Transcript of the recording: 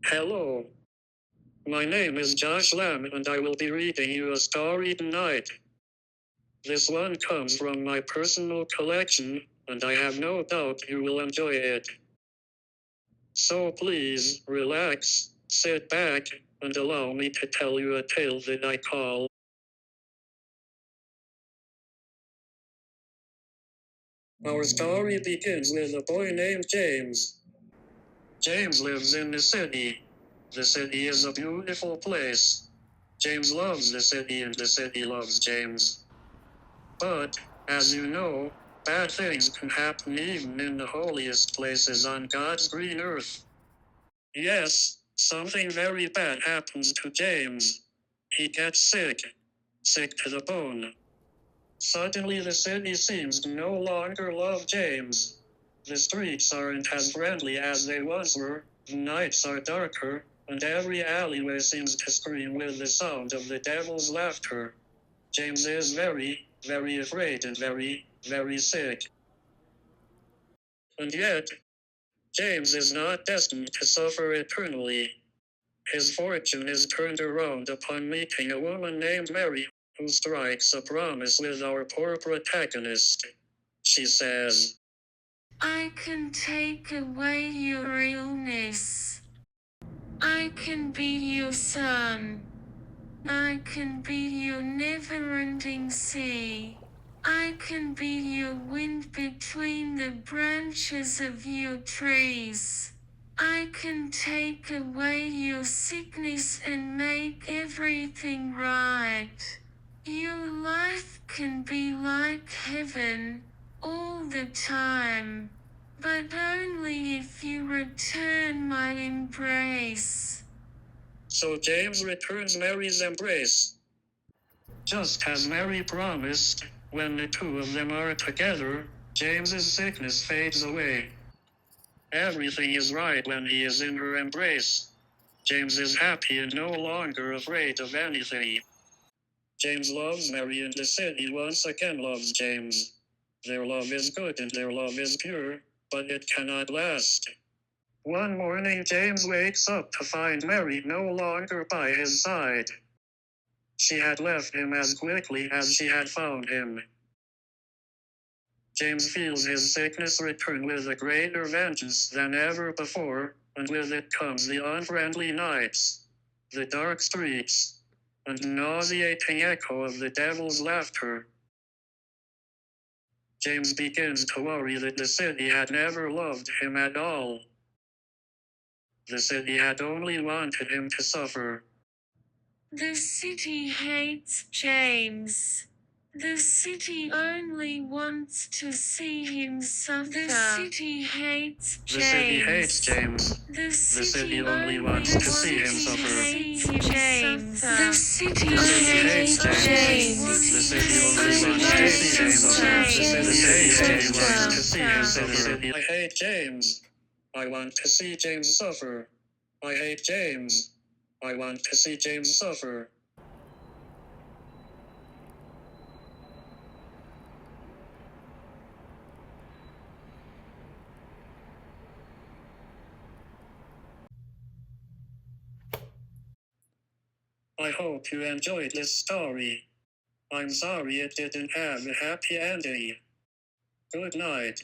Hello, my name is Josh Lamb and I will be reading you a story tonight. This one comes from my personal collection, and I have no doubt you will enjoy it. So please, relax, sit back, and allow me to tell you a tale that I call Our story begins with a boy named James. James lives in the city. The city is a beautiful place. James loves the city and the city loves James. But, as you know, bad things can happen even in the holiest places on God's green earth. Yes, something very bad happens to James. He gets sick to the bone. Suddenly the city seems to no longer love James. The streets aren't as friendly as they once were, the nights are darker, and every alleyway seems to scream with the sound of the devil's laughter. James is very, very afraid and very, very sick. And yet, James is not destined to suffer eternally. His fortune is turned around upon meeting a woman named Mary, who strikes a promise with our poor protagonist. She says, I can take away your illness. I can be your sun. I can be your never-ending sea. I can be your wind between the branches of your trees. I can take away your sickness and make everything right. Your life can be like heaven, all the time. But only if you return my embrace. So James returns Mary's embrace. Just as Mary promised, when the two of them are together, James's sickness fades away. Everything is right when he is in her embrace. James is happy and no longer afraid of anything. James loves Mary and the city once again loves James. Their love is good and their love is pure, but it cannot last. One morning James wakes up to find Mary no longer by his side. She had left him as quickly as she had found him. James feels his sickness return with a greater vengeance than ever before, and with it comes the unfriendly nights, the dark streets, and the nauseating echo of the devil's laughter. James begins to worry that the city had never loved him at all. The city had only wanted him to suffer. The city hates James. The city only wants to see him suffer. The city hates James. The city hates James. The city only wants to see him suffer. James. The city hates James. The city only wants to see him suffer. The city wants to see him suffer. I hate James. I want to see James suffer. I hate James. I want to see James suffer. I hope you enjoyed this story. I'm sorry it didn't have a happy ending. Good night.